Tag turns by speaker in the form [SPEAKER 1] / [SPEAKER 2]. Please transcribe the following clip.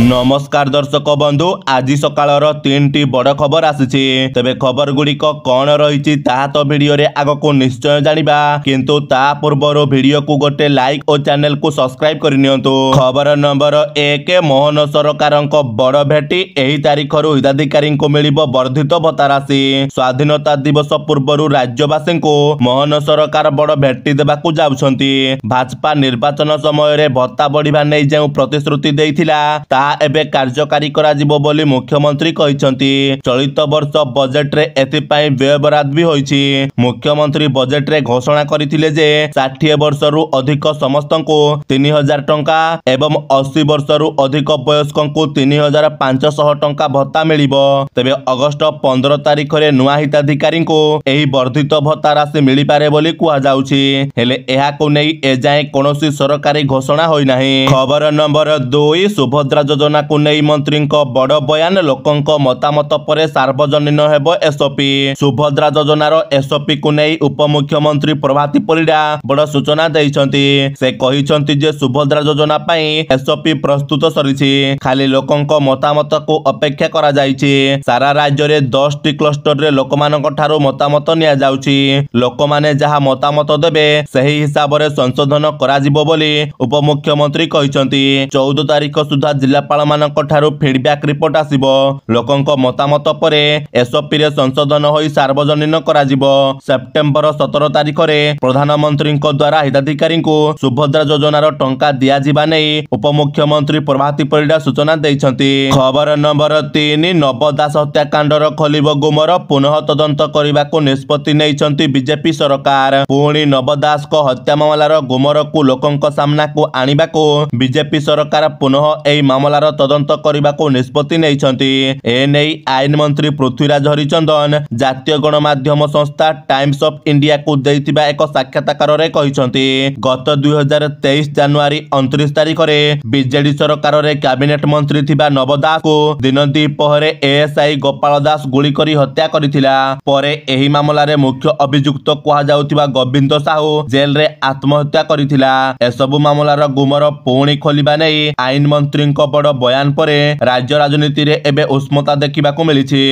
[SPEAKER 1] नमस्कार दर्शक बंधु आज सकाळर 3टी बड़ खबर आसी तेबे खबर गुड़िक कौन रही तो भिडियो रे आग को निश्चय जानिबा किंतु ता पूर्वर भिडियो को गोटे लाइक और चैनल को सब्सक्राइब करनियंतु। खबर नंबर 1 मोहन सरकार बड़ भेटी एही तारीख हिताधिकारी को मिलिबो वर्धित भत्ता राशि। स्वाधीनता दिवस पूर्व राज्यवासी को मोहन सरकार बड़ भेटी देबाकू जाउछंती। भाजपा निर्वाचन समय रे भत्ता बढ़िबा नै जेउ प्रतिश्रुति देइथिला ता एबे कार्यकारी करा जिवो बोली मुख्यमंत्री कहिसंती। चलित वर्ष बजेट रे एथिपाई व्यय बराद भी होईछि। मुख्यमंत्री बजेट रे घोषणा करथिले जे 60 वर्ष रु अधिक समस्त को 3000 टंका एवं 80 वर्ष रु अधिक वयस्क को 3500 टंका भत्ता मिलिबो। तबे अगस्त 15 तारिख रे नुआ हिताधिकारी को एही वर्धित भत्ता राशि मिली पारे बोली कुआ जाउछि। हेले एहा को नै ए जाय कोनोसी सरकारी घोषणा होई नाही। खबर नंबर 2 सुभद्रा योजना को नहीं मंत्री बड़ बयान लोकों मतामत पर सार्वजनीन हेब एसओपी। सुभद्रा योजनार एसओपी को नहीं उपमुख्यमंत्री प्रभाती परिडा बड़ सूचना देइछंती। से कहिछंती जे सुभद्रा योजना पई एसओपी प्रस्तुत सरिछि खाली लोकों मतामत को अपेक्षा करा जाइछि। सारा राज्य रे 10टी क्लस्टर रे लोकमानक ठारो मतामत निया जाउछि। लोकमाने जहा मतामत देबे सही हिसाब रे संशोधन करा जिवो बोली उपमुख्यमंत्री कहिछंती। 14 तारिख सुधा जिलापाल मानक ठारू फीडबैक रिपोर्ट आसीबो। लोकंक मतामत परे एसओपी रे संशोधन होई सार्वजनीन करा जिवो। सेप्टेम्बर 17 तारिख रे प्रधानमंत्री द्वारा हिताधिकारी को सुभद्रा योजनार टंका दिया जिबा नै उपमुख्यमंत्री प्रभाती परिडा सूचना दैछंती। खबर नंबर 3 नव दास हत्याकांडर खोलिबो गुमर पुनः तदंत करबा को निष्पत्ति नैछंती बीजेपी सरकार। पुणी नव दास को हत्या मामलार गुमर को लोकंक सामना को आनिबा को बीजेपी सरकार पुनः एही मामलार तदंत करबा को निष्पत्ति नैछंती। ए नै आईन मंत्री पृथ्वीराज हरिचंदन जातीय गणमाध्यम संस्था टाइम्स ऑफ इंडिया को दैथिबा एक साक्षात्कार रे कहिसंती। गत 2023 जनवरी 29 तारिख रे बीजेडी सरकार रे कैबिनेट मंत्री थिबा नव दास को दिन द्विपहरे एएसआई गोपाल दास गुली करी हत्या करिथिला। परे एही मामला रे मुख्य अभियुक्त कुहा जाउथिबा गोविंद साहू जेल रे आत्महत्या करिथिला। एसबु मामलार गुमर पुणी खोलिबा नै आईन मंत्री बड़ बयान परे राज्य राजनीति रे एबे उष्मता देखिबा को मिलिछि।